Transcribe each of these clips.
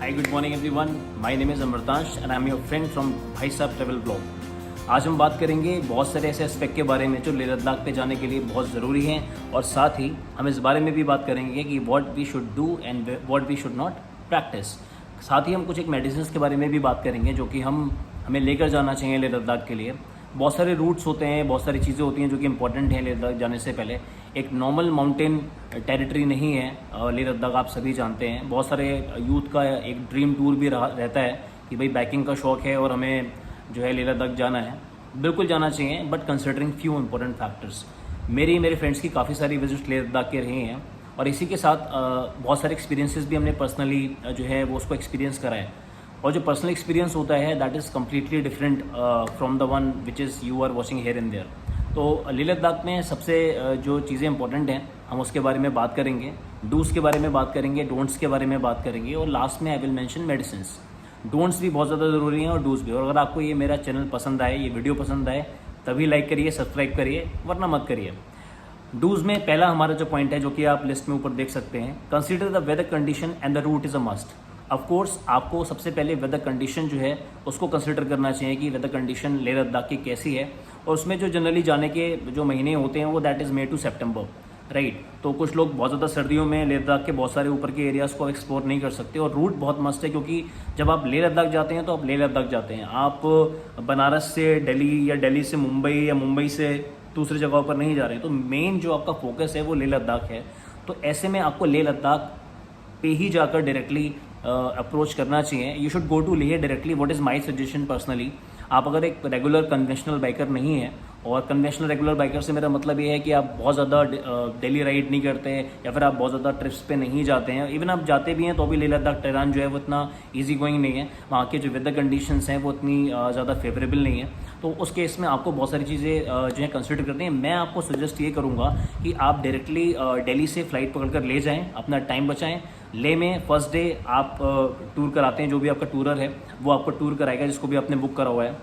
Hi, good morning everyone. My name is Amrtansh and I am your friend from भाई साहब travel blog. आज हम बात करेंगे बहुत सारे ऐसे एस्पेक्ट के बारे में जो लेह लद्दाख पे जाने के लिए बहुत ज़रूरी हैं, और साथ ही हम इस बारे में भी बात करेंगे कि what we should do and what we should not practice. साथ ही हम कुछ एक मेडिसिन के बारे में भी बात करेंगे जो कि हमें लेकर जाना चाहिए लेह लद्दाख के लिए। बहुत सारे रूट्स होते हैं, बहुत सारी चीज़ें होती हैं जो कि इंपॉर्टेंट हैं लेह लद्दाख जाने से पहले। एक नॉर्मल माउंटेन टेरिटरी नहीं है लेह लद्दाख, आप सभी जानते हैं। बहुत सारे यूथ का एक ड्रीम टूर भी रहता है कि भाई बाइकिंग का शौक़ है और हमें जो है लेह लद्दाख जाना है। बिल्कुल जाना चाहिए, but considering few important factors. मेरे फ्रेंड्स की काफ़ी सारी विजिट लेह लद्दाख के रही हैं, और इसी के साथ बहुत सारे एक्सपीरियंसेस भी हमने पर्सनली जो है वो उसको एक्सपीरियंस करा है। और जो पर्सनल एक्सपीरियंस होता है that is completely different from the one which is you are watching here and there. तो लेह लद्दाख में सबसे जो चीज़ें इंपॉर्टेंट हैं हम उसके बारे में बात करेंगे, डूज़ के बारे में बात करेंगे, डोंट्स के बारे में बात करेंगे, और लास्ट में I will mention medicines. Don'ts भी बहुत ज़्यादा ज़रूरी हैं और डूज़ भी। और अगर आपको ये मेरा चैनल पसंद आए, ये वीडियो पसंद आए, तभी लाइक करिए, सब्सक्राइब करिए, वरना मत करिए। डूज़ में पहला हमारा जो पॉइंट है जो कि आप लिस्ट में ऊपर देख सकते हैं, consider the weather condition and the route is a must. Of course आपको सबसे पहले वेदर कंडीशन जो है उसको कंसिडर करना चाहिए कि वेदर कंडीशन लेह लद्दाख की कैसी है। और उसमें जो जनरली जाने के जो महीने होते हैं वो दैट इज़ मई टू सितंबर, राइट। तो कुछ लोग बहुत ज़्यादा सर्दियों में लेह लद्दाख के बहुत सारे ऊपर के एरियाज़ को एक्सप्लोर नहीं कर सकते। और रूट बहुत मस्त है, क्योंकि जब आप लेह लद्दाख जाते हैं तो आप लेह लद्दाख जाते हैं, आप बनारस से दिल्ली या दिल्ली से मुंबई या मुंबई से दूसरी जगहों पर नहीं जा रहे हैं। तो मेन जो आपका फोकस है वो लेह लद्दाख है। तो ऐसे में आपको लेह लद्दाख पे ही जाकर डायरेक्टली अप्रोच करना चाहिए। You should go to Leh directly. What is my suggestion personally, आप अगर एक रेगुलर कन्वेंशनल बाइकर नहीं है, और कन्वेंशनल रेगुलर बाइकर से मेरा मतलब ये है कि आप बहुत ज़्यादा डेली राइड नहीं करते या फिर आप बहुत ज़्यादा ट्रिप्स पे नहीं जाते हैं, इवन आप जाते भी हैं तो भी लेह लद्दाख टेरान जो है वो इतना ईजी गोइंग नहीं है, वहाँ के जो वेदर कंडीशंस हैं वो इतनी ज़्यादा फेवरेबल नहीं है। तो उस केस में आपको बहुत सारी चीज़ें जो है कंसिडर करनी है। मैं आपको सजेस्ट ये करूँगा कि आप डायरेक्टली दिल्ली से फ़्लाइट पकड़कर ले जाएँ, अपना टाइम बचाएँ। लेह में फर्स्ट डे आप टूर कराते हैं, जो भी आपका टूरर है वो आपको टूर कराएगा, जिसको भी आपने बुक करा हुआ है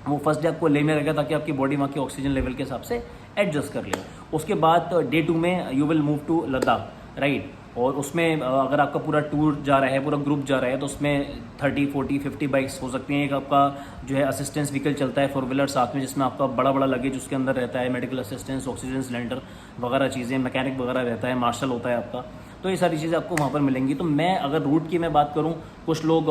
वो फर्स्ट डे आपको लेह में रहेगा, ताकि आपकी बॉडी वहाँ के ऑक्सीजन लेवल के हिसाब से एडजस्ट कर ले। उसके बाद डे 2 में you will move to Ladakh, right. और उसमें अगर आपका पूरा टूर जा रहा है, पूरा ग्रुप जा रहा है, तो उसमें 30, 40, 50 बाइक्स हो सकती हैं। एक आपका जो है असिस्टेंस व्हीकल चलता है 4 व्हीलर साथ में, जिसमें आपका बड़ा बड़ा लगेज उसके अंदर रहता है, मेडिकल असिस्टेंस, ऑक्सीजन सिलेंडर वगैरह चीज़ें, मैकेनिक वगैरह रहता है, मार्शल होता है आपका। तो ये सारी चीज़ें आपको वहाँ पर मिलेंगी। तो मैं अगर रूट की मैं बात करूँ, कुछ लोग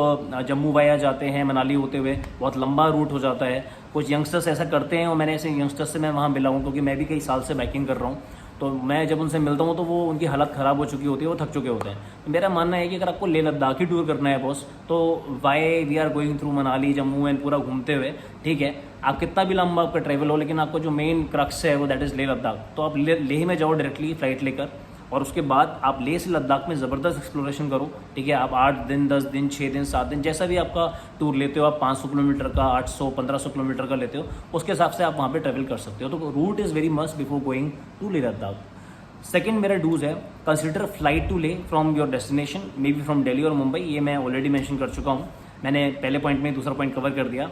जम्मू वाया जाते हैं मनाली होते हुए, बहुत लंबा रूट हो जाता है। कुछ यंगस्टर्स ऐसा करते हैं, और मैंने ऐसे यंगस्टर्स से मैं वहाँ मिला हूँ, क्योंकि मैं भी कई साल से बाइकिंग कर रहा हूँ। तो मैं जब उनसे मिलता हूँ तो वो उनकी हालत ख़राब हो चुकी होती है, वो थक चुके होते हैं। तो मेरा मानना है कि अगर आपको लेह लद्दाख ही टूर करना है बॉस, तो why we are going through Manali Jammu and पूरा घूमते हुए, ठीक है। आप कितना भी लंबा आपका ट्रैवल हो, लेकिन आपका जो मेन क्रक्स है वो दैट इज़ लेह लद्दाख। तो आप लेह में जाओ डायरेक्टली फ़्लाइट लेकर, और उसके बाद आप लेह से लद्दाख में ज़बरदस्त एक्सप्लोरेशन करो, ठीक है। आप 8 दिन, 10 दिन, 6 दिन, 7 दिन, जैसा भी आपका टूर लेते हो, आप 500 किलोमीटर का, 800, 1500 किलोमीटर का लेते हो, उसके हिसाब से आप वहाँ पे ट्रैवल कर सकते हो। तो route is very must before going to Leh Ladakh. Second मेरा डूज है, consider flight to Leh from your destination, may be from Delhi और मुंबई। ये मैं ऑलरेडी मेंशन कर चुका हूँ, मैंने पहले पॉइंट में दूसरा पॉइंट कवर कर दिया।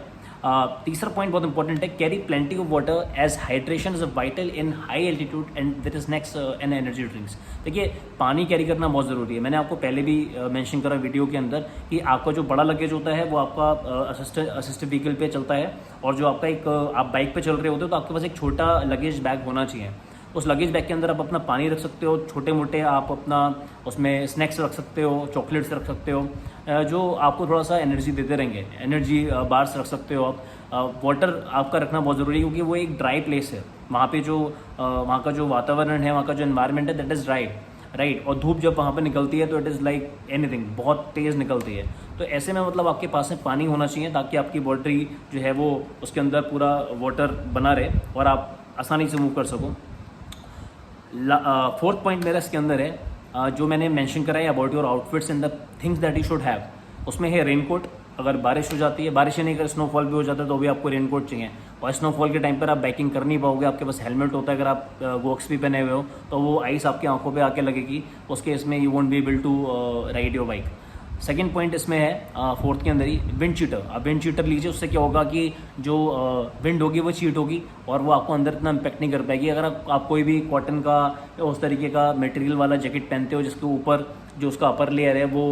तीसरा पॉइंट बहुत इंपॉर्टेंट है, carry plenty of water as hydration is vital in high altitude and with is next an energy drinks. देखिए, पानी कैरी करना बहुत ज़रूरी है। मैंने आपको पहले भी मेंशन करा वीडियो के अंदर कि आपका जो बड़ा लगेज होता है वो आपका असिस्टेड व्हीकल पे चलता है, और जो आपका एक आप बाइक पे चल रहे होते हो तो आपके पास एक छोटा लगेज बैग होना चाहिए। उस लगेज बैग के अंदर आप अपना पानी रख सकते हो, छोटे मोटे आप अपना उसमें स्नैक्स रख सकते हो, चॉकलेट्स रख सकते हो, जो आपको थोड़ा सा एनर्जी देते रहेंगे। एनर्जी बार्स रख सकते हो आप। वाटर आपका रखना बहुत ज़रूरी है, क्योंकि वो एक ड्राई प्लेस है। वहाँ पे जो वहाँ का जो वातावरण है, वहाँ का जो एनवायरनमेंट है दैट इज़ ड्राई, राइट। और धूप जब वहाँ पे निकलती है तो इट इज़ लाइक एनीथिंग, बहुत तेज़ निकलती है। तो ऐसे में मतलब आपके पास में पानी होना चाहिए, ताकि आपकी बॉडी जो है वो उसके अंदर पूरा वाटर बना रहे और आप आसानी से मूव कर सको। फोर्थ पॉइंट मेरा इसके अंदर है, जो मैंने मेंशन करा है about your outfits and the things that you should have. उसमें है रेनकोट। अगर बारिश हो जाती है, बारिश ही नहीं, अगर स्नोफॉल भी हो जाता है तो भी आपको रेनकोट चाहिए। और स्नोफॉल के टाइम पर आप बाइकिंग कर नहीं पाओगे, आपके पास हेलमेट होता है, अगर आप वॉक्स भी पहने हुए हो तो वो आइस आपकी आंखों पे आके लगेगी, उसके इसमें you won't be able to ride your bike. Second point इसमें है फोर्थ के अंदर ही विंड चीटर। आप विंड चीटर लीजिए, उससे क्या होगा कि जो विंड होगी वो चीट होगी और वो आपको अंदर इतना इम्पेक्ट नहीं कर पाएगी। अगर आप कोई भी कॉटन का या उस तरीके का मटेरियल वाला जैकेट पहनते हो जिसके ऊपर जो उसका अपर लेयर है वो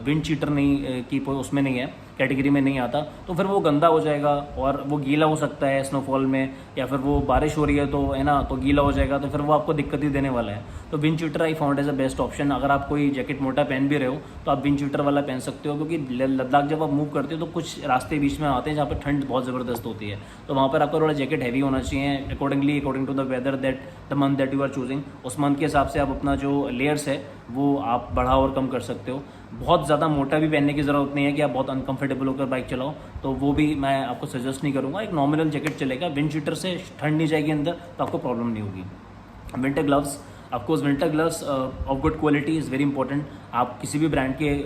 विंड चीटर नहीं की उसमें नहीं है, कैटेगरी में नहीं आता, तो फिर वो गंदा हो जाएगा और वो गीला हो सकता है स्नोफॉल में, या फिर वो बारिश हो रही है तो है ना, तो गीला हो जाएगा, तो फिर वो आपको दिक्कत ही देने वाला है। तो wind cheater I found as a best option. अगर आप कोई जैकेट मोटा पहन भी रहे हो तो आप विंड चीटर वाला पहन सकते हो, क्योंकि लद्दाख जब आप मूव करते हो तो कुछ रास्ते बीच में आते हैं जहाँ पर ठंड बहुत ज़बरदस्त होती है, तो वहाँ पर आपका थोड़ा जैकेट हैवी होना चाहिए according to the weather that the month that you are choosing. उस मंथ के हिसाब से आप अपना जो लेयर्स है वो आप बढ़ा और कम कर सकते हो। बहुत ज़्यादा मोटा भी पहनने की ज़रूरत नहीं है कि आप बहुत अनकंफर्टेबल होकर बाइक चलाओ, तो वो भी मैं आपको सजेस्ट नहीं करूँगा। एक नॉर्मल जैकेट चलेगा, विंड चीटर से ठंड नहीं जाएगी अंदर, तो आपको प्रॉब्लम नहीं होगी। Winter gloves, of course winter gloves of good quality is very important. आप किसी भी ब्रांड के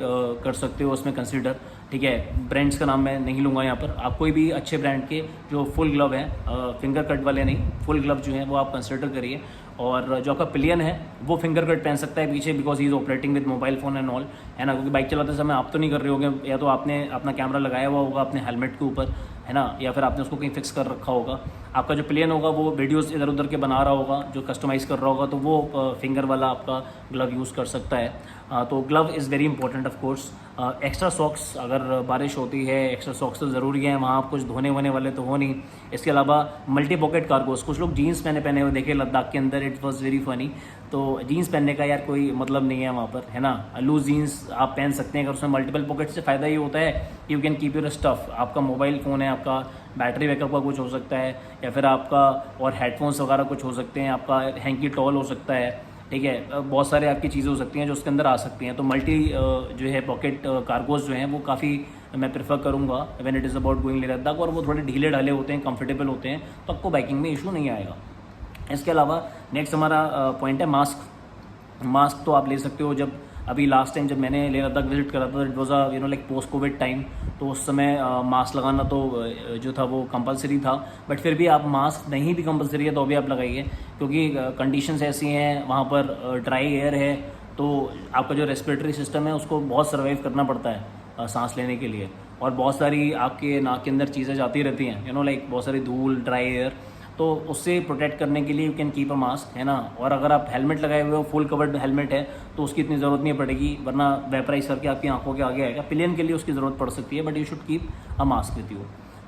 कर सकते हो उसमें कंसिडर, ठीक है। ब्रांड्स का नाम मैं नहीं लूँगा यहाँ पर। आप कोई भी अच्छे ब्रांड के जो फुल ग्लव हैं, फिंगर कट वाले नहीं, फुल ग्लव जो हैं वो आप कंसिडर करिए। और जो आपका पिलियन है वो फिंगर कट पहन सकता है पीछे, because he is operating with mobile phone and all, है ना। क्योंकि बाइक चलाते समय आप तो नहीं कर रहे होगे, या तो आपने अपना कैमरा लगाया हुआ होगा अपने हेलमेट के ऊपर, है ना, या फिर आपने उसको कहीं फिक्स कर रखा होगा। आपका जो पिलियन होगा वो वीडियोस इधर उधर के बना रहा होगा, जो कस्टमाइज़ कर रहा होगा, तो वो फिंगर वाला आपका ग्लव यूज़ कर सकता है। तो glove is very important of course. Extra socks, अगर बारिश होती है एक्स्ट्रा सॉक्स तो ज़रूरी है, वहाँ आप कुछ धोने वोने वाले तो हो नहीं। इसके अलावा मल्टी पॉकेट कार्गोस, कुछ लोग जीन्स पहने हुए देखे लद्दाख के अंदर, इट वॉज वेरी फनी। तो जीन्स पहनने का यार कोई मतलब नहीं है वहाँ पर, है ना। लूज जीन्स आप पहन सकते हैं, अगर उसमें मल्टीपल पॉकेट से फ़ायदा ये होता है you can keep your stuff. आपका मोबाइल फ़ोन है, आपका बैटरी बैकअप का कुछ हो सकता है, या फिर आपका और हेडफोन्स वगैरह कुछ हो सकते हैं, आपका हैंकी टॉल हो सकता है, ठीक है। बहुत सारे आपकी चीज़ें हो सकती हैं जो उसके अंदर आ सकती हैं। तो मल्टी जो है पॉकेट कार्गोज जो हैं वो काफ़ी मैं प्रेफर करूँगा when it is about going Leh Ladakh, और वो थोड़े ढीले ढाले होते हैं, कंफर्टेबल होते हैं, तो आपको बाइकिंग में इशू नहीं आएगा। इसके अलावा नेक्स्ट हमारा पॉइंट है मास्क। मास्क तो आप ले सकते हो। जब अभी लास्ट टाइम जब मैंने लेह लद्दाख विजिट करा था, it was a like post Covid time, तो उस समय मास्क लगाना तो जो था वो कंपलसरी था। बट फिर भी आप मास्क नहीं भी कंपलसरी है तो भी आप लगाइए, क्योंकि कंडीशंस ऐसी हैं वहाँ पर, ड्राई एयर है, तो आपका जो रेस्पिरेटरी सिस्टम है उसको बहुत सर्वाइव करना पड़ता है सांस लेने के लिए, और बहुत सारी आपके नाक के अंदर चीज़ें जाती रहती हैं, लाइक बहुत सारी धूल, ड्राई एयर, तो उससे प्रोटेक्ट करने के लिए you can keep a mask, है ना। और अगर आप हेलमेट लगाए हुए हो, फुल कवर्ड हेलमेट है, तो उसकी इतनी ज़रूरत नहीं पड़ेगी, वरना वेपराइज करके आपकी आंखों के आगे आएगा। पिलियन के लिए उसकी ज़रूरत पड़ सकती है, but you should keep a mask with you.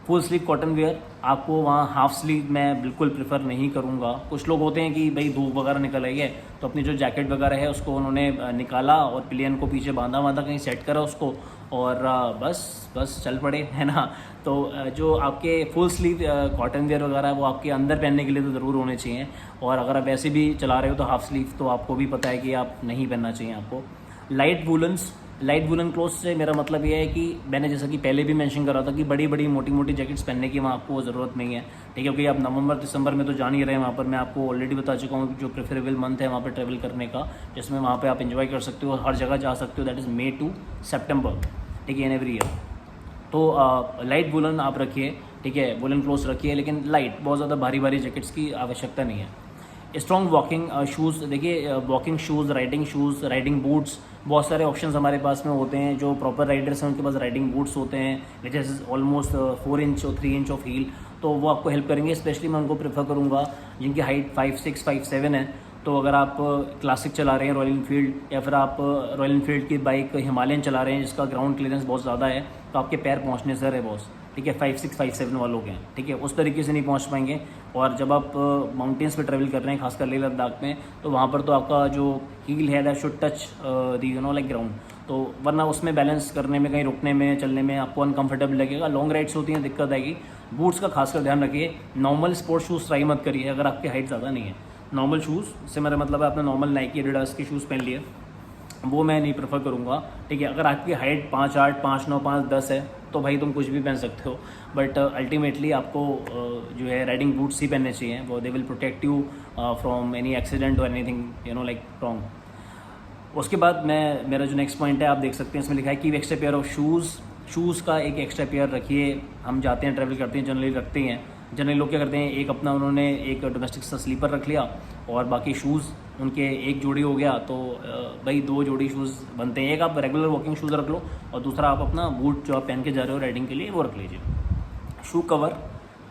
Full sleeve cotton wear, आपको वहाँ हाफ स्लीव मैं बिल्कुल प्रेफर नहीं करूँगा। कुछ लोग होते हैं कि भाई धूप वगैरह निकल आई है तो अपनी जो जैकेट वगैरह है उसको उन्होंने निकाला और पिलियन को पीछे बांधा कहीं सेट करा उसको, और बस चल पड़े, है ना। तो जो आपके फुल स्लीव कॉटन वेयर वगैरह वो आपके अंदर पहनने के लिए तो ज़रूर होने चाहिए, और अगर आप वैसे भी चला रहे हो तो हाफ स्लीव तो आपको भी पता है कि आप नहीं पहनना चाहिए आपको। लाइट वूलन क्लोथ से मेरा मतलब ये है कि मैंने जैसा कि पहले भी मेंशन करा था कि बड़ी बड़ी मोटी मोटी जैकेट्स पहनने की वहाँ आपको ज़रूरत नहीं है, ठीक है। क्योंकि आप नवंबर दिसंबर में तो जान ही रहे हैं, वहाँ पर मैं आपको ऑलरेडी बता चुका हूँ जो प्रेफरेबल मंथ है वहाँ पर ट्रैवल करने का, जिसमें वहाँ पर आप एंजॉय कर सकते हो, हर जगह जा सकते हो, that is May to September, ठीक है, इन एवरी ईयर। तो लाइट वुलन आप रखिए, ठीक है, वुलन क्लोथ्स रखिए, लेकिन लाइट, बहुत ज़्यादा भारी जैकेट्स की आवश्यकता नहीं है। स्ट्रॉन्ग वॉकिंग शूज़, देखिए वॉकिंग शूज़, राइडिंग बूट्स, बहुत सारे ऑप्शंस हमारे पास में होते हैं। जो प्रॉपर राइडर्स हैं उनके पास राइडिंग बूट्स होते हैं विच इज़ ऑलमोस्ट 4 इंच और 3 इंच ऑफ हील, तो वो आपको हेल्प करेंगे। स्पेशली मैं उनको प्रेफर करूँगा जिनकी हाइट 5'6", 5'7" है। तो अगर आप क्लासिक चला रहे हैं रॉयल इनफील्ड, या फिर आप रॉयल इनफील्ड की बाइक हिमालयन चला रहे हैं जिसका ग्राउंड क्लियरेंस बहुत ज़्यादा है, तो आपके पैर पहुँचने से रहे बॉस, ठीक है, 5'6", 5'7" वालों के हैं, ठीक है, उस तरीके से नहीं पहुंच पाएंगे। और जब आप माउंटेन्स पे ट्रैवल कर रहे हैं, खासकर लेह लद्दाख में, तो वहाँ पर तो आपका जो हील है that should touch the like ground, तो वरना उसमें बैलेंस करने में, कहीं रुकने में, चलने में आपको अनकंफर्टेबल लगेगा। लॉन्ग राइड्स होती हैं, दिक्कत आएगी। बूट्स का खासकर ध्यान रखिए। नॉर्मल स्पोर्ट्स शूज़ ट्राई मत करिए अगर आपकी हाइट ज़्यादा नहीं है। नॉर्मल शूज़ से मेरा मतलब है आपने नॉर्मल नाइकी, एडिडास के शूज़ पहन लिए, वो मैं नहीं प्रेफर करूँगा, ठीक है। अगर आपकी हाइट 5'8", 5'9", 5'10" है तो भाई तुम कुछ भी पहन सकते हो, बट अल्टीमेटली आपको जो है राइडिंग बूट्स ही पहनने चाहिए, वो they will protect you from any accident और एनीथिंग लाइक रॉन्ग। उसके बाद मेरा जो नेक्स्ट पॉइंट है आप देख सकते हैं, इसमें लिखा है कि एक्स्ट्रा पेयर ऑफ शूज़ का एक एक्स्ट्रा पेयर रखिए। हम जाते हैं, ट्रैवल करते हैं, जनरली रखते हैं। जनरली लोग क्या करते हैं, एक अपना उन्होंने एक डोमेस्टिक सा स्लीपर रख लिया और बाकी शूज़ उनके एक जोड़ी हो गया तो भाई 2 जोड़ी शूज़ बनते हैं। एक आप रेगुलर वॉकिंग शूज़ रख लो और दूसरा आप अपना बूट जो आप पहन के जा रहे हो राइडिंग के लिए वो रख लीजिए। शू कवर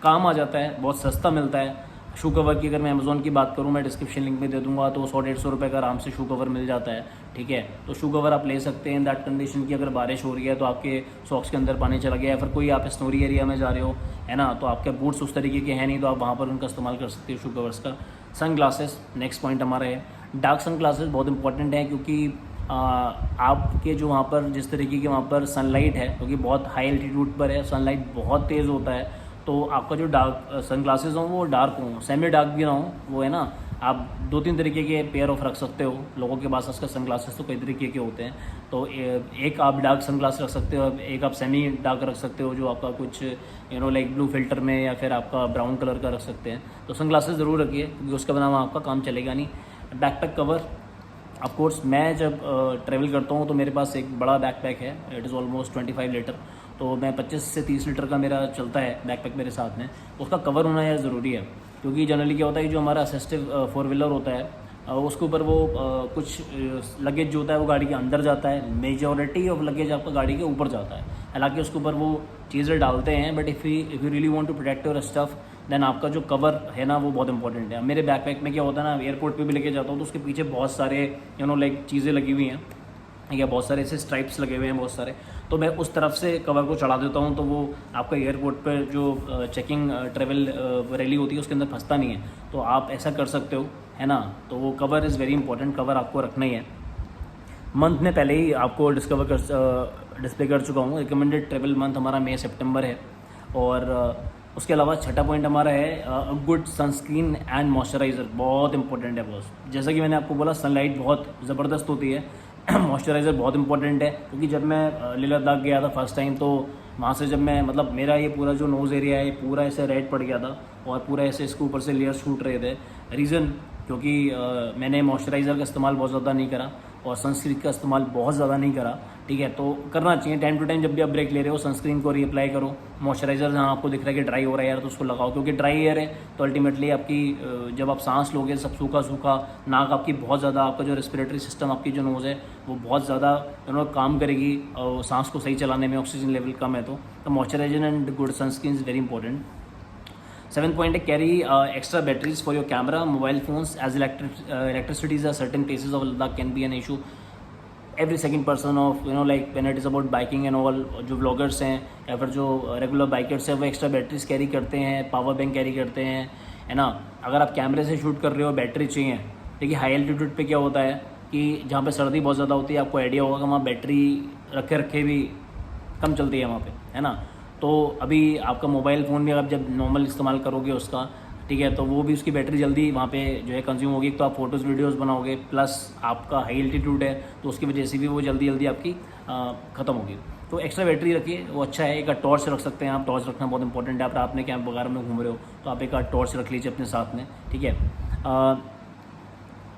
काम आ जाता है, बहुत सस्ता मिलता है। शू कवर की अगर मैं अमेज़ॉन की बात करूँ, मैं डिस्क्रिप्शन लिंक में दे दूंगा, तो 100-150 रुपये का आराम से शू कवर मिल जाता है, ठीक है। तो शू कवर आप ले सकते हैं इन दैट कंडीशन की अगर बारिश हो रही है तो आपके सॉक्स के अंदर पानी चला गया, या फिर कोई आप स्नोरी एरिया में जा रहे हो, है ना, तो आपके बूट्स उस तरीके के हैं नहीं, तो आप वहाँ पर उनका इस्तेमाल कर सकते हो शू कवर्स का। सन ग्लासेस नेक्स्ट पॉइंट हमारा है। डार्क सन ग्लासेस बहुत इंपॉर्टेंट है, क्योंकि आपके जो वहाँ पर जिस तरीके की वहाँ पर सनलाइट है, क्योंकि बहुत हाई एल्टीट्यूड पर है, सनलाइट बहुत तेज़ होता है, तो आपका जो डार्क सन ग्लासेज हों वो डार्क हों, सेमी डार्क भी ना हो, वो है ना। आप 2-3 तरीके के पेयर ऑफ रख सकते हो, लोगों के पास उसका सन ग्लासेस तो कई तरीके के होते हैं, तो एक आप डार्क सन ग्लास रख सकते हो, एक आप सेमी डार्क रख सकते हो जो आपका कुछ लाइक ब्लू फिल्टर में, या फिर आपका ब्राउन कलर का रख सकते हैं। तो सन ग्लासेस ज़रूर रखिए, क्योंकि उसके बिना आपका काम चलेगा नहीं। बैकपैक कवर, ऑफ कोर्स मैं जब ट्रैवल करता हूँ तो मेरे पास एक बड़ा बैकपैक है, इट इज़ ऑलमोस्ट 25 लीटर, तो मैं 25 से 30 लीटर का मेरा चलता है बैकपैक मेरे साथ में। उसका कवर होना यार ज़रूरी है, क्योंकि जनरली क्या होता है कि जो हमारा असिस्टिव 4 व्हीलर होता है उसके ऊपर वो कुछ लगेज जो होता है वो गाड़ी के अंदर जाता है, मेजॉरिटी ऑफ लगेज आपका गाड़ी के ऊपर जाता है, हालांकि उसके ऊपर वो चीज़ें डालते हैं, but if you really want to protect your stuff then आपका जो कवर है ना वो बहुत इंपॉर्टेंट है। मेरे बैकपैक में क्या होता है ना, एयरपोर्ट पे भी लेके जाता हूँ तो उसके पीछे बहुत सारे लाइक चीज़ें लगी हुई हैं, या बहुत सारे ऐसे स्ट्राइप्स लगे हुए हैं बहुत सारे, तो मैं उस तरफ से कवर को चढ़ा देता हूँ, तो वो आपका एयरपोर्ट पर जो चेकिंग ट्रेवल रैली होती है उसके अंदर फंसता नहीं है, तो आप ऐसा कर सकते हो, है ना। तो वो cover is very important, cover आपको रखना ही है। मंथ में पहले ही आपको डिस्प्ले कर चुका हूँ, रिकमेंडेड ट्रेवल मंथ हमारा मई सितंबर है। और उसके अलावा छठा पॉइंट हमारा है गुड सनस्क्रीन एंड मॉइस्चराइज़र, बहुत इंपॉर्टेंट है बॉस। जैसा कि मैंने आपको बोला सनलाइट बहुत ज़बरदस्त होती है, मॉइस्चराइज़र बहुत इंपॉर्टेंट है, क्योंकि जब मैं लेह लद्दाख गया था फर्स्ट टाइम, तो वहाँ से जब मैं मतलब मेरा ये पूरा जो नोज़ एरिया है पूरा ऐसे रेड पड़ गया था, और पूरा ऐसे इसके ऊपर से लेयर छूट रहे थे। रीज़न क्योंकि मैंने मॉइस्चराइज़र का इस्तेमाल बहुत ज़्यादा नहीं करा और सनस्क्रीन का इस्तेमाल बहुत ज़्यादा नहीं करा, ठीक है। तो करना चाहिए टाइम टू टाइम, जब भी आप ब्रेक ले रहे हो सनस्क्रीन को रीअप्लाई करो। मॉइस्चराइज़र जहाँ आपको दिख रहा है कि ड्राई हो रहा है यार तो उसको लगाओ, क्योंकि ड्राई एयर है तो अल्टीमेटली आपकी जब आप सांस लोगे सब सूखा सूखा, नाक आपकी बहुत ज़्यादा, आपका जो रेस्पिरेटरी सिस्टम आपकी जो नोज़ है वो बहुत ज़्यादा काम करेगी और सांस को सही चलाने में, ऑक्सीजन लेवल कम है तो moisturiser and good sunscreen is very important. 7th point है carry extra batteries for your camera mobile phones as electricities are certain places of Ladakh can be an issue. Every second person of like when it is about biking and all, जो vloggers हैं या फिर जो regular bikers हैं वो extra batteries carry करते हैं, power bank carry करते हैं, है ना। अगर आप कैमरे से शूट कर रहे हो बैटरी चाहिए। देखिए हाई एल्टीट्यूड पे क्या होता है कि जहाँ पे सर्दी बहुत ज़्यादा होती है, आपको आइडिया होगा कि वहाँ बैटरी रखे रखे भी कम चलती है वहाँ पे, है ना। तो अभी आपका मोबाइल फ़ोन भी आप जब नॉर्मल इस्तेमाल करोगे उसका, ठीक है, तो वो भी उसकी बैटरी जल्दी वहाँ पे जो है कंज्यूम होगी। तो आप फोटोज़ वीडियोस बनाओगे, प्लस आपका हाई एल्टीट्यूड है तो उसकी वजह से भी वो जल्दी जल्दी आपकी ख़त्म होगी। तो एक्स्ट्रा बैटरी रखिए, वो अच्छा है। एक टॉर्च रख सकते हैं आप, टॉर्च रखना बहुत इंपॉर्टेंट है। आप रात में कैंप वगैरह में घूम रहे हो तो आप एक टॉर्च रख लीजिए अपने साथ में, ठीक है।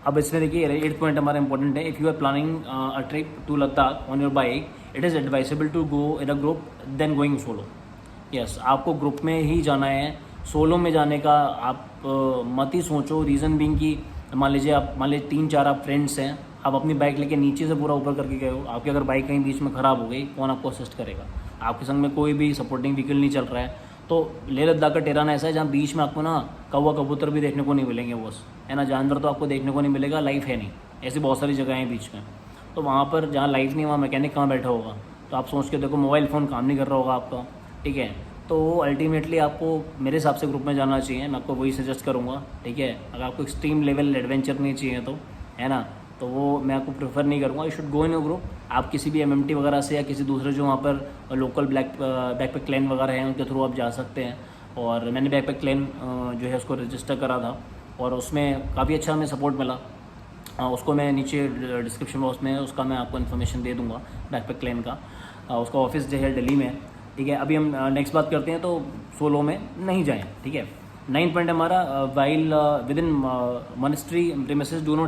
अब इसमें देखिए 8th पॉइंट हमारा इंपॉर्टेंट है। If you are planning a trip to Ladakh on your bike, it is advisable to go in a group then going solo. Yes, आपको ग्रुप में ही जाना है, सोलो में जाने का आप मत ही सोचो। रीज़न बीइंग कि मान लीजिए 3-4 आप फ्रेंड्स हैं, आप अपनी बाइक लेके नीचे से पूरा ऊपर करके गए हो, आपकी अगर बाइक कहीं बीच में ख़राब हो गई, कौन आपको असिस्ट करेगा? आपके संग में कोई भी सपोर्टिंग व्हीकल नहीं चल रहा है। तो लेह लद्दाख का टेरान ऐसा है जहाँ बीच में आपको ना कौवा कबूतर भी देखने को नहीं मिलेंगे बॉस, है ना। जानवर तो आपको देखने को नहीं मिलेगा, लाइफ है नहीं। ऐसी बहुत सारी जगह हैं बीच में, तो वहाँ पर जहाँ लाइफ नहीं वहाँ मैकेनिक कहाँ बैठा होगा? तो आप सोच के देखो, मोबाइल फ़ोन काम नहीं कर रहा होगा आपका, ठीक है। तो अल्टीमेटली आपको मेरे हिसाब से ग्रुप में जाना चाहिए, मैं आपको वही सजेस्ट करूँगा, ठीक है। अगर आपको एक्सट्रीम लेवल एडवेंचर नहीं चाहिए तो, है ना, तो वो मैं आपको प्रेफर नहीं करूँगा। You should go in a group. आप किसी भी MMT वगैरह से या किसी दूसरे जो वहाँ पर लोकल बैकपैक क्लैन वगैरह हैं उनके थ्रू आप जा सकते हैं। और मैंने बैकपैक क्लैन जो है उसको रजिस्टर करा था और उसमें काफ़ी अच्छा हमें सपोर्ट मिला। उसको मैं नीचे डिस्क्रिप्शन बॉक्स में उसका मैं आपको इन्फॉर्मेशन दे दूँगा बैकपैक क्लैन का। उसका ऑफिस जो है दिल्ली में है, ठीक है। अभी हम नेक्स्ट बात करते हैं, तो सोलो में नहीं जाएं, ठीक है। 9th पॉइंट हमारा while within monastery premises do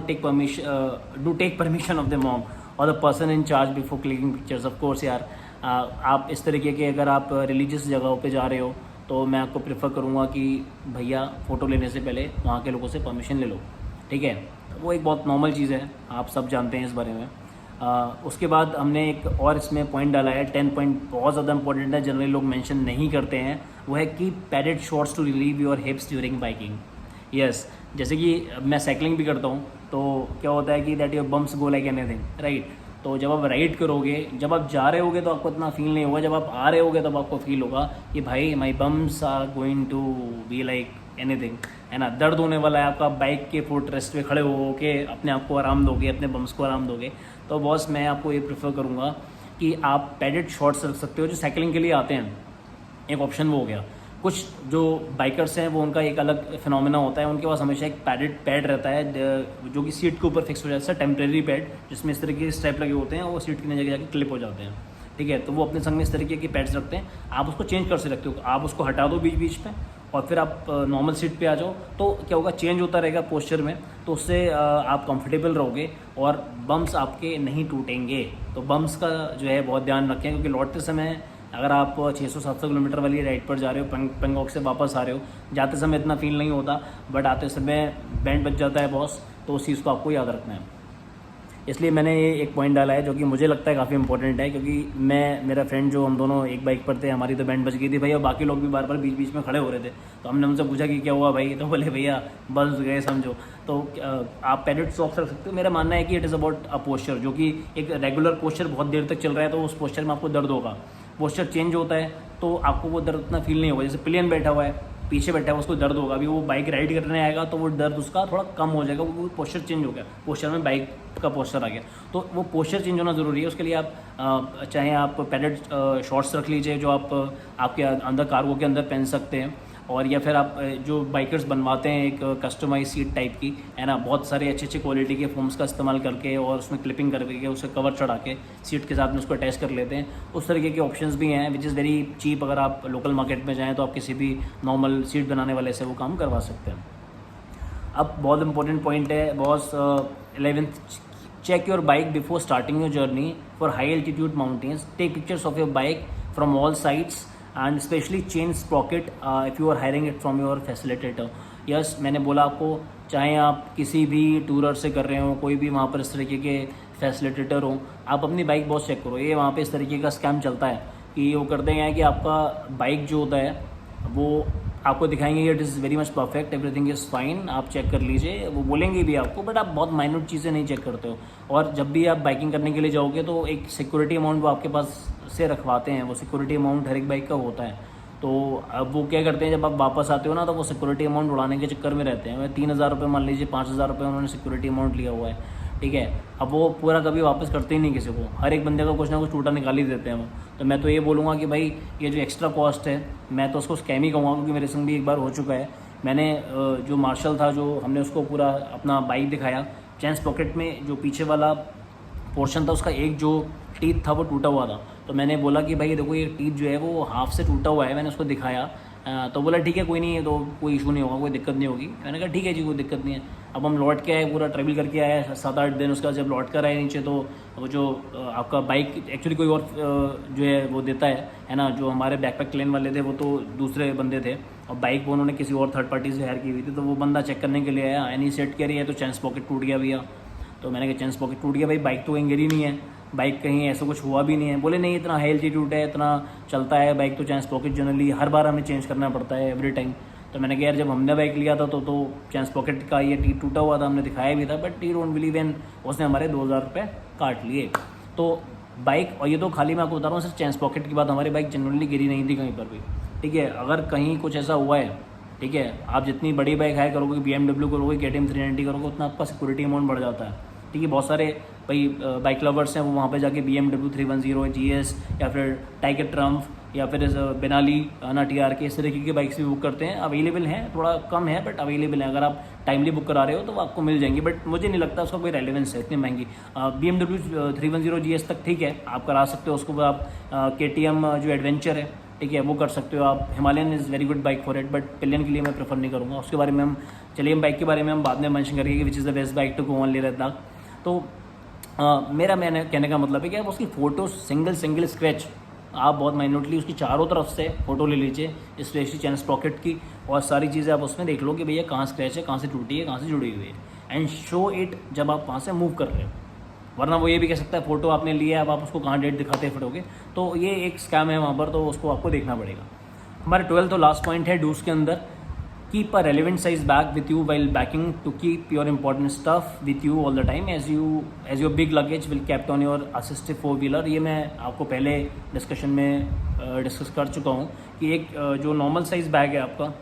take permission of the monk और the person in charge before clicking pictures. Of course यार, आप इस तरीके के अगर आप रिलीजियस जगहों पे जा रहे हो तो मैं आपको प्रेफर करूँगा कि भैया फ़ोटो लेने से पहले वहाँ के लोगों से परमिशन ले लो। ठीक है, वो एक बहुत नॉर्मल चीज़ है, आप सब जानते हैं इस बारे में। उसके बाद हमने एक और इसमें पॉइंट डाला है, 10 पॉइंट बहुत ज़्यादा इंपॉर्टेंट है, जनरली लोग मेंशन नहीं करते हैं। वो है कि padded shorts to relieve your hips during biking. Yes, जैसे कि मैं साइकिलिंग भी करता हूँ, तो क्या होता है कि that your bumps go like anything, right. तो जब आप राइड करोगे, जब आप जा रहे होगे तो आपको इतना फील नहीं होगा, जब आप आ रहे होगे तब आपको फील होगा कि भाई my bums are going to be like anything, है ना। दर्द होने वाला है आपका, बाइक के फुट रेस्ट पे खड़े हो के अपने आप को आराम दोगे, अपने बम्स को आराम दोगे। तो बॉस मैं आपको ये प्रेफर करूँगा कि आप पैडेड शॉर्ट्स रख सकते हो जो साइकिलिंग के लिए आते हैं, एक ऑप्शन वो हो गया। कुछ जो बाइकर्स हैं वो उनका एक अलग फिनोमेना होता है, उनके पास हमेशा एक पैडेड पैड रहता है जो कि सीट के ऊपर फिक्स हो जाता है, टेम्प्रेरी पैड जिसमें इस तरीके के स्ट्रैप लगे होते हैं, वो सीट की जगह जाके क्लिप हो जाते हैं, ठीक है। तो वो अपने संग में इस तरीके के पैड्स रखते हैं, आप उसको चेंज कर सकते हो, आप उसको हटा दो बीच बीच में और फिर आप नॉर्मल सीट पे आ जाओ, तो क्या होगा, चेंज होता रहेगा पोस्चर में, तो उससे आप कंफर्टेबल रहोगे और बम्स आपके नहीं टूटेंगे। तो बम्स का जो है बहुत ध्यान रखें, क्योंकि लौटते समय अगर आप 600-700 किलोमीटर वाली राइड पर जा रहे हो, पेंगोंग से वापस आ रहे हो, जाते समय इतना फील नहीं होता, बट आते समय बैंड बच जाता है बॉस, तो उस चीज़ को आपको याद रखना है। इसलिए मैंने ये एक पॉइंट डाला है जो कि मुझे लगता है काफ़ी इंपॉर्टेंट है, क्योंकि मेरा फ्रेंड जो हम दोनों एक बाइक पर थे, हमारी तो बैंड बच गई थी भाई, और बाकी लोग भी बार बार बीच बीच में खड़े हो रहे थे। तो हमने उनसे पूछा कि क्या हुआ भाई, तो बोले भैया बस गए समझो। तो आप पैडेड शॉर्ट्स रख सकते हो। मेरा मानना है कि it is about a posture, जो कि एक रेगुलर पोस्चर बहुत देर तक चल रहा है तो उस पोस्चर में आपको दर्द होगा, पोस्चर चेंज होता है तो आपको वो दर्द उतना फील नहीं होगा। जैसे प्लेन बैठा हुआ है, पीछे बैठा है, उसको दर्द होगा, अभी वो बाइक राइड करने आएगा तो वो दर्द उसका थोड़ा कम हो जाएगा, वो पोस्चर चेंज हो गया, पोस्चर में बाइक का पोस्चर आ गया, तो वो पोस्चर चेंज होना ज़रूरी है। उसके लिए आप चाहे आप पैडेड शॉर्ट्स रख लीजिए जो आप आपके अंदर कार्गो के अंदर पहन सकते हैं, और या फिर आप जो बाइकर्स बनवाते हैं एक कस्टमाइज सीट टाइप की, है ना, बहुत सारे अच्छे क्वालिटी के फोम्स का इस्तेमाल करके और उसमें क्लिपिंग करके उसे कवर चढ़ा के सीट के साथ में उसको अटैच कर लेते हैं। उस तरीके के ऑप्शंस भी हैं विच इज़ वेरी चीप। अगर आप लोकल मार्केट में जाएँ तो आप किसी भी नॉर्मल सीट बनाने वाले से वो काम करवा सकते हैं। अब बहुत इंपॉर्टेंट पॉइंट है boss, 11th, check your bike before starting your journey for high altitude mountains, take pictures of your bike from all sides and specially chain sprocket if you are hiring it from your facilitator. Yes, मैंने बोला आपको, चाहे आप किसी भी tourer से कर रहे हो, कोई भी वहाँ पर इस तरीके के फैसिलिटेटर हो, आप अपनी बाइक बहुत चेक करो। ये वहाँ पे इस तरीके का स्कैम चलता है कि वो करते हैं कि आपका बाइक जो होता है वो आपको दिखाएंगे it is very much perfect, everything is fine, आप चेक कर लीजिए, वो बोलेंगे भी आपको, बट आप बहुत माइन्यूट चीज़ें नहीं चेक करते हो। और जब भी आप बाइकिंग करने के लिए जाओगे तो एक सिक्योरिटी अमाउंट वो आपके पास से रखवाते हैं, वो सिक्योरिटी अमाउंट हर एक बाइक का होता है। तो अब वो क्या करते हैं, जब आप वापस आते हो ना, तो वो सिक्योरिटी अमाउंट उड़ाने के चक्कर में रहते हैं। 3,000 रुपये मान लीजिए, 5,000 रुपये उन्होंने सिक्योरिटी अमाउंट लिया हुआ है, ठीक है। अब वो पूरा कभी वापस करते ही नहीं किसी को, हर एक बंदे का कुछ ना कुछ टूटा निकाल ही देते हैं वो। तो मैं तो ये बोलूँगा कि भाई ये जो एक्स्ट्रा कॉस्ट है, मैं तो उसको स्कैम ही कहूँगा, क्योंकि मेरे संग भी एक बार हो चुका है। मैंने जो मार्शल था, जो हमने उसको पूरा अपना बाइक दिखाया, चेन पॉकेट में जो पीछे वाला पोर्शन था उसका एक जो टीथ था वो टूटा हुआ था। तो मैंने बोला कि भाई देखो ये टीथ जो है वो हाफ से टूटा हुआ है, मैंने उसको दिखाया, तो बोला ठीक है कोई नहीं है, तो कोई इशू नहीं होगा, कोई दिक्कत नहीं होगी। मैंने कहा ठीक है जी, कोई दिक्कत नहीं है। अब हम लौट के आए, पूरा ट्रैवल करके आए 7-8 दिन, उसका जब लौट कर आए नीचे, तो वो जो आपका बाइक एक्चुअली कोई और जो है वो देता है ना, जो हमारे बैकपैक क्लेन वाले थे वो तो दूसरे बंदे थे, और बाइक वो उन्होंने किसी और थर्ड पार्टी से हायर की हुई थी। तो वो बंदा चेक करने के लिए आया, एनी सेट कह रही है तो चेन पॉकेट टूट गया भैया। तो मैंने कहा चेन पॉकेट टूट गया भाई, बाइक तो कहीं गिरी नहीं है, बाइक कहीं ऐसा कुछ हुआ भी नहीं है। बोले नहीं, इतना हाई एल्टीट्यूड है, इतना चलता है बाइक, तो चेन पॉकेट जनरली हर बार हमें चेंज करना पड़ता है एवरी टाइम। तो मैंने कहा यार जब हमने बाइक लिया था तो चेन पॉकेट का ये टीथ टूटा हुआ था, हमने दिखाया भी था, but T don't believe in, उसने हमारे 2,000 रुपये काट लिए। तो बाइक, और ये तो खाली मैं आपको बता रहा हूँ सिर्फ चेन पॉकेट की बात, हमारी बाइक जनरली गिरी नहीं थी कहीं पर भी, ठीक है। अगर कहीं कुछ ऐसा हुआ है, ठीक है, आप जितनी बड़ी बाइक हायर करोगे, BMW करोगे, KTM 390 करोगे, उतना आपका सिक्योरिटी अमाउंट बढ़ जाता है, ठीक है। बहुत सारे भाई बाइक लवर्स हैं, वो वहाँ पे जाके BMW 310 GS या फिर टाइगर ट्रम्प या फिर बेनाली ना TRK, इस तरीके की बाइक्स भी बुक करते हैं। अवेलेबल हैं, थोड़ा कम है बट अवेलेबल है, अगर आप टाइमली बुक करा रहे हो तो वो आपको मिल जाएंगी, बट मुझे नहीं लगता उसका कोई रेलेवेंस है इतनी महंगी। BMW 310 GS तक ठीक है, आप करा सकते हो उसको। आप KTM जो एडवेंचर है, ठीक है, वो कर सकते हो आप। Himalayan is very good bike for it, but pillion के लिए मैं प्रेफर नहीं करूँगा। उसके बारे में हम चलिए, हम बाइक के बारे में हम बाद में मेंशन करेंगे कि which is the best bike to go on Leh Ladakh. तो मैंने कहने का मतलब है कि आप उसकी फ़ोटो सिंगल स्क्रैच आप बहुत माइन्यूटली उसकी चारों तरफ से फ़ोटो ले लीजिए, स्पेशली चेन पॉकेट की, और सारी चीज़ें आप उसमें देख लो कि भैया कहाँ स्क्रैच है, कहाँ से टूटी है, कहाँ से जुड़ी हुई है। एंड शो इट जब आप वहाँ से मूव कर रहे हो, वरना वो ये भी कह सकता है फ़ोटो आपने लिया है अब आप उसको कहाँ डेट दिखाते फिरोगे, तो ये एक स्कैम है वहाँ पर, तो उसको आपको देखना पड़ेगा। हमारे 12th और लास्ट पॉइंट है डूज के अंदर, keep a relevant size bag with you while packing to keep your important stuff with you all the time as your big luggage will kept on your assistive 4-व्हीलर। ये मैं आपको पहले डिस्कशन में डिस्कस कर चुका हूँ कि एक जो नॉर्मल साइज़ बैग है आपका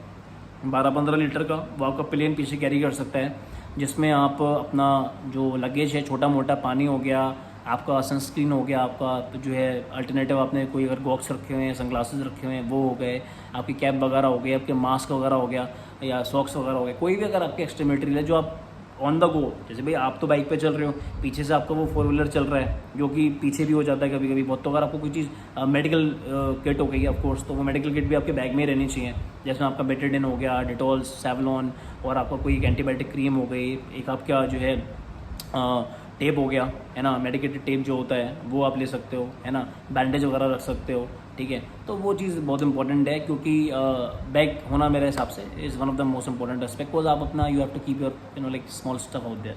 12-15 लीटर का, वो आपका प्लेन पीछे कैरी कर सकता है, जिसमें आप अपना जो लगेज है, छोटा मोटा पानी हो गया, आपका सनस्क्रीन हो गया, आपका तो जो है अल्टरनेटिव आपने कोई अगर बॉक्स रखे हुए हैं, सनग्लासेस रखे हुए हैं वो हो गए, आपकी कैप वगैरह हो गई, आपके मास्क वगैरह हो गया या सॉक्स वगैरह हो गए, कोई भी अगर आपके एक्स्ट्रा मटेरियल है जो आप ऑन द गो, जैसे भाई आप तो बाइक पे चल रहे हो, पीछे से आपका वो 4-व्हीलर चल रहा है जो कि पीछे भी हो जाता है कभी कभी बहुत, तो अगर आपको कोई चीज़ मेडिकल किट हो गई ऑफ कोर्स, तो वो मेडिकल किट भी आपके बैग में रहनी चाहिए, जैसे आपका बेटाडिन हो गया, डिटॉल, सेवलॉन, और आपका कोई एक एंटीबायोटिक क्रीम हो गई, एक आपका जो है टेप हो गया, है ना, मेडिकेटेड टेप जो होता है वो आप ले सकते हो, है ना, बैंडेज वगैरह रख सकते हो, ठीक है। तो वो चीज़ बहुत इंपॉर्टेंट है, क्योंकि बैग होना मेरे हिसाब से is one of the most important aspect, because आप अपना you have to keep your like small stuff out there.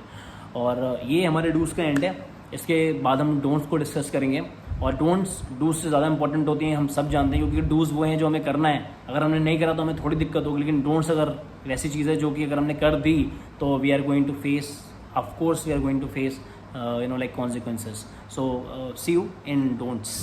और ये हमारे डूज का एंड है। इसके बाद हम डोंट्स को डिस्कस करेंगे, और डूज से ज़्यादा इंपॉर्टेंट होती हैं, हम सब जानते हैं, क्योंकि डूज वो हैं जो हमें करना है, अगर हमने नहीं करा तो हमें थोड़ी दिक्कत होगी, लेकिन डोंट्स अगर वैसी चीज़ है जो कि अगर हमने कर दी तो we are going to face, of course we are going to face like consequences. So see you in don'ts.